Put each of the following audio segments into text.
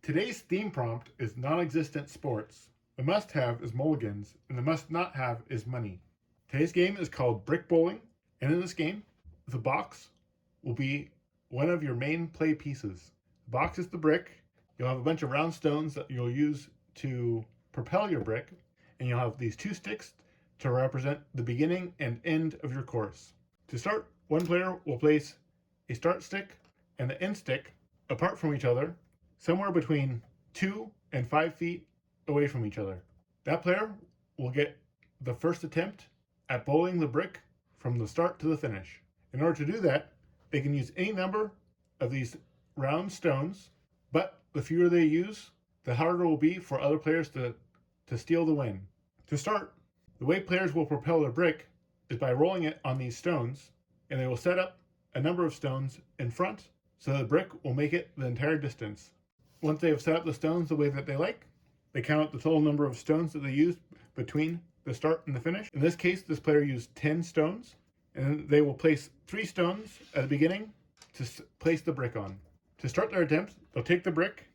Today's theme prompt is non-existent sports. The must-have is mulligans, and the must-not-have is money. Today's game is called Brick Bowling, and in this game, the box will be one of your main play pieces. The box is the brick. You'll have a bunch of round stones that you'll use to propel your brick, and you'll have these two sticks to represent the beginning and end of your course. To start, one player will place a start stick and the end stick apart from each other, somewhere between 2 and 5 feet away from each other. That player will get the first attempt at bowling the brick from the start to the finish. In order to do that, they can use any number of these round stones, but the fewer they use, the harder it will be for other players to steal the win. To start, the way players will propel their brick is by rolling it on these stones, and they will set up a number of stones in front so the brick will make it the entire distance. Once they have set up the stones the way that they like, they count out the total number of stones that they used between the start and the finish. In this case, this player used 10 stones, and they will place 3 stones at the beginning to place the brick on. To start their attempt, they'll take the brick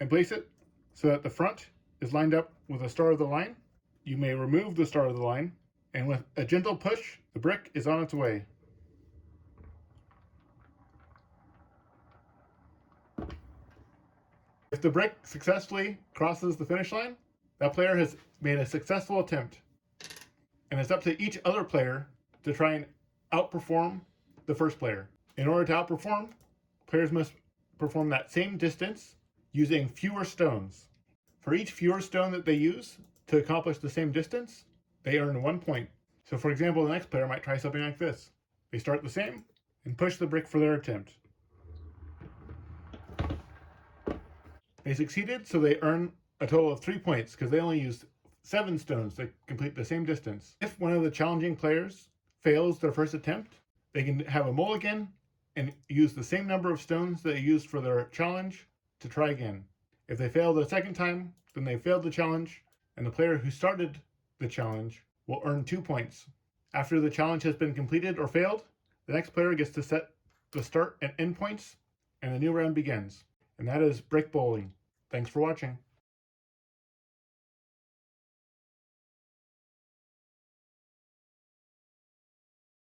and place it so that the front is lined up with the start of the line. You may remove the start of the line, and with a gentle push, the brick is on its way. If the brick successfully crosses the finish line, that player has made a successful attempt. And it's up to each other player to try and outperform the first player. In order to outperform, players must perform that same distance using fewer stones. For each fewer stone that they use to accomplish the same distance, they earn 1 point. So for example, the next player might try something like this. They start the same and push the brick for their attempt. They succeeded, so they earn a total of 3 points because they only used 7 stones to complete the same distance. If one of the challenging players fails their first attempt, they can have a mulligan and use the same number of stones that they used for their challenge to try again. If they fail the second time, then they failed the challenge, and the player who started the challenge will earn 2 points. After the challenge has been completed or failed, the next player gets to set the start and end points, and the new round begins. And that is Brick Bowling. Thanks for watching.